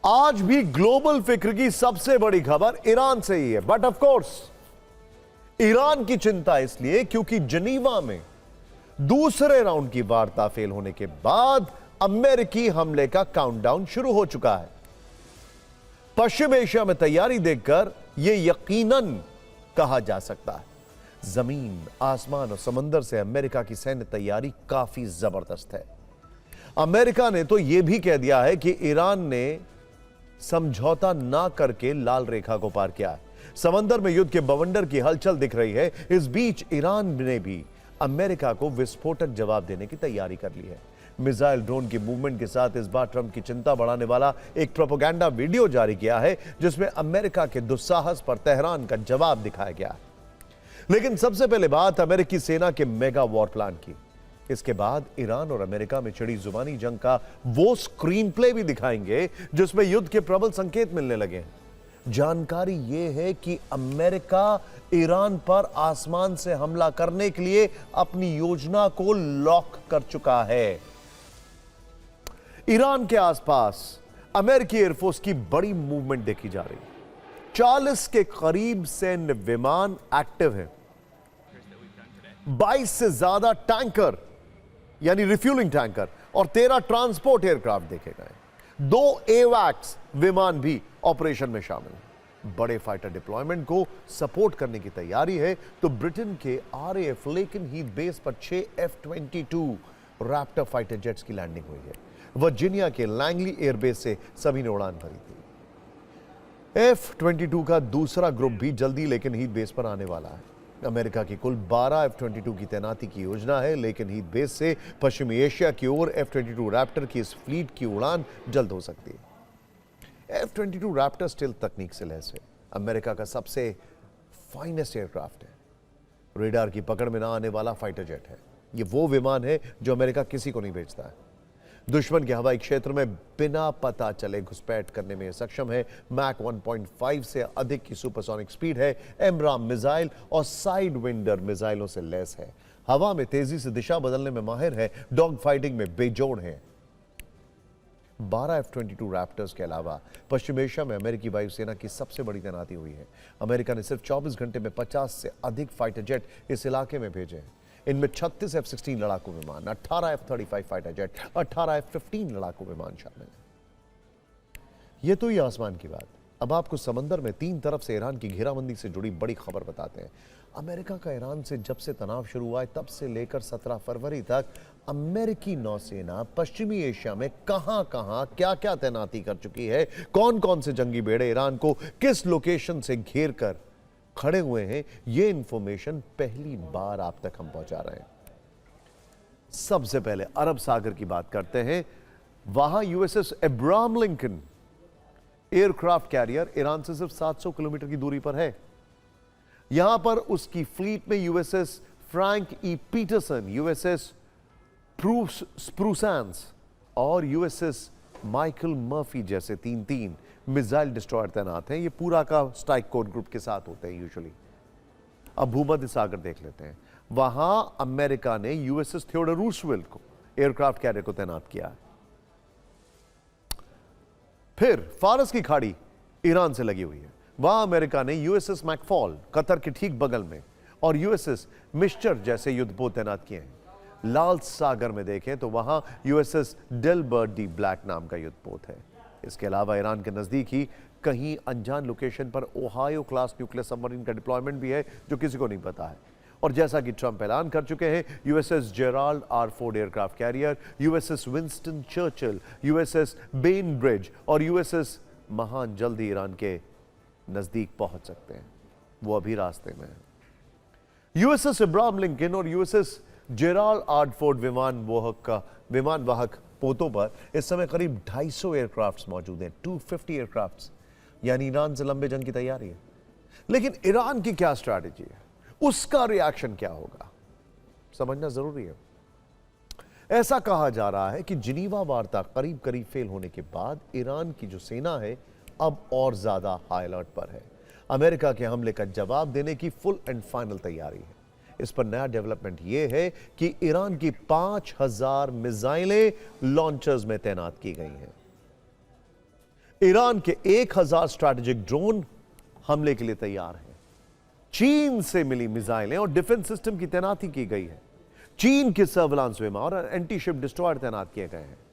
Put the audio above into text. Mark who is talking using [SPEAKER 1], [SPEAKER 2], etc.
[SPEAKER 1] आज भी ग्लोबल फिक्र की सबसे बड़ी खबर ईरान से ही है। बट ऑफ कोर्स ईरान की चिंता इसलिए क्योंकि जनीवा में दूसरे राउंड की वार्ता फेल होने के बाद अमेरिकी हमले का काउंटडाउन शुरू हो चुका है। पश्चिम एशिया में तैयारी देखकर यह यकीनन कहा जा सकता है, जमीन, आसमान और समंदर से अमेरिका की सैन्य तैयारी काफी जबरदस्त है। अमेरिका ने तो यह भी कह दिया है कि ईरान ने समझौता ना करके लाल रेखा को पार किया है। समंदर में युद्ध के बवंडर की हलचल दिख रही है। इस बीच ईरान ने भी अमेरिका को विस्फोटक जवाब देने की तैयारी कर ली है। मिसाइल ड्रोन की मूवमेंट के साथ इस बार ट्रंप की चिंता बढ़ाने वाला एक प्रोपेगेंडा वीडियो जारी किया है, जिसमें अमेरिका के दुस्साहस पर तेहरान का जवाब दिखाया गया है। लेकिन सबसे पहले बात अमेरिकी सेना के मेगा वॉर प्लान की। इसके बाद ईरान और अमेरिका में छिड़ी जुबानी जंग का वो स्क्रीन प्ले भी दिखाएंगे जिसमें युद्ध के प्रबल संकेत मिलने लगे हैं। जानकारी यह है कि अमेरिका ईरान पर आसमान से हमला करने के लिए अपनी योजना को लॉक कर चुका है। ईरान के आसपास अमेरिकी एयरफोर्स की बड़ी मूवमेंट देखी जा रही है। 40 के करीब सैन्य विमान एक्टिव हैं। 22 से ज्यादा टैंकर यानी रिफ्यूलिंग टैंकर और 13 ट्रांसपोर्ट एयरक्राफ्ट देखे गए। 2 एवैक्स विमान भी ऑपरेशन में शामिल हैं। बड़े फाइटर डिप्लॉयमेंट को सपोर्ट करने की तैयारी है तो ब्रिटेन के आरएएफ लेकिन हीथ बेस पर 6 F-22 रैप्टर फाइटर जेट्स की लैंडिंग हुई है। वर्जीनिया के लैंगली एयरबेस से सभी ने उड़ान भरी थी। F-22 का दूसरा ग्रुप भी जल्दी लेकिन हीथ बेस पर आने वाला है। अमेरिका की कुल 12 F-22 की तैनाती की योजना है, लेकिन हीथ बेस से पश्चिमी एशिया की ओर F-22 रैप्टर की इस फ्लीट की उड़ान जल्द हो सकती है। F-22 रैप्टर स्टील्थ तकनीक से लैस है। अमेरिका का सबसे फाइनेस्ट एयरक्राफ्ट है। रेडार की पकड़ में ना आने वाला फाइटर जेट है। ये वो विमान है जो अमेरिका किसी को नहीं भेजता है। दुश्मन के हवाई क्षेत्र में बिना पता चले घुसपैठ करने में सक्षम है। मैक 1.5 से अधिक की सुपरसोनिक स्पीड है। एमराम मिसाइल और साइड विंडर मिसाइलों से लैस है। हवा में तेजी से दिशा बदलने में माहिर है। डॉग फाइटिंग में बेजोड़ है। 12 F-22 रैप्टर्स के अलावा पश्चिम एशिया में अमेरिकी वायुसेना की सबसे बड़ी तैनाती हुई है। अमेरिका ने सिर्फ 24 घंटे में 50 से अधिक फाइटर जेट इस इलाके में भेजे हैं। इनमें 36 F-16 लड़ाकू विमान, 18 F-35 फाइटर जेट, 18 F-15 लड़ाकू विमान शामिल हैं। यह तो ही आसमान की बात। अब आपको समंदर में 3 तरफ से ईरान की घेराबंदी से जुड़ी बड़ी खबर बताते हैं। अमेरिका का ईरान से जब से तनाव शुरू हुआ है तब से लेकर 17 फरवरी तक अमेरिकी नौसेना पश्चिमी एशिया में कहां-कहां क्या-क्या तैनाती कर चुकी है, कौन-कौन से जंगी बेड़े ईरान को किस लोकेशन से घेर कर खड़े हुए हैं, यह इंफॉर्मेशन पहली बार आप तक हम पहुंचा रहे हैं। सबसे पहले अरब सागर की बात करते हैं। वहां USS Abraham Lincoln aircraft carrier Iran से सिर्फ 700 किलोमीटर की दूरी पर है। यहां पर उसकी फ्लीट में USS Frank E Petersen, USS Spruance और यूएसएस माइकल मर्फी जैसे 3 मिसाइल डिस्ट्रॉयर तैनात हैं। ये पूरा का स्ट्राइक कोर ग्रुप के साथ होते हैं यूजुअली। अब भूमध्य सागर देख लेते हैं। वहां अमेरिका ने यूएसएस थियोडोर रूजवेल्ट को एयरक्राफ्ट कैरियर को तैनात किया है। फिर फारस की खाड़ी ईरान से लगी हुई है। वहां अमेरिका ने यूएसएस मैकफॉल कतर के ठीक बगल में और यूएसएस मिस्टर जैसे युद्धपोत तैनात किए हैं। लाल सागर में देखें तो वहां यूएसएस डेलबर्ट डी ब्लैक नाम का युद्धपोत है। इसके अलावा ईरान के नजदीक ही कहीं अनजान लोकेशन पर ओहायो क्लास न्यूक्लियर सबमरीन का डिप्लॉयमेंट भी है जो किसी को नहीं पता है। और जैसा कि ट्रंप ऐलान कर चुके हैं, USS Gerald R Ford aircraft carrier, USS Winston Churchill, USS Bainbridge और यूएसएस महान जल्द ही ईरान के नजदीक पहुंच सकते हैं। वो अभी रास्ते में है। यूएसएस अब्राहम लिंकन और यूएसएस जेराल्ड आर फोर्ड विमान वाहक पोतों पर इस समय करीब 250 एयरक्राफ्ट्स मौजूद हैं। 250 एयरक्राफ्ट्स, यानी ईरान से लंबे जंग की तैयारी है। लेकिन ईरान की क्या स्ट्रैटेजी है, उसका रिएक्शन क्या होगा, समझना जरूरी है। ऐसा कहा जा रहा है कि जिनीवा वार्ता करीब करीब फेल होने के बाद ईरान की जो सेना है अब और ज्यादा हाई अलर्ट पर है। अमेरिका के हमले का जवाब देने की फुल एंड फाइनल तैयारी है। इस पर नया डेवलपमेंट यह है कि ईरान की 5000 मिसाइलें लॉन्चर्स में तैनात की गई हैं। ईरान के 1000 स्ट्रैटेजिक ड्रोन हमले के लिए तैयार हैं। चीन से मिली मिसाइलें और डिफेंस सिस्टम की तैनाती की गई है। चीन के सर्विलांस विमान और एंटी शिप डिस्ट्रॉयर तैनात किए गए हैं।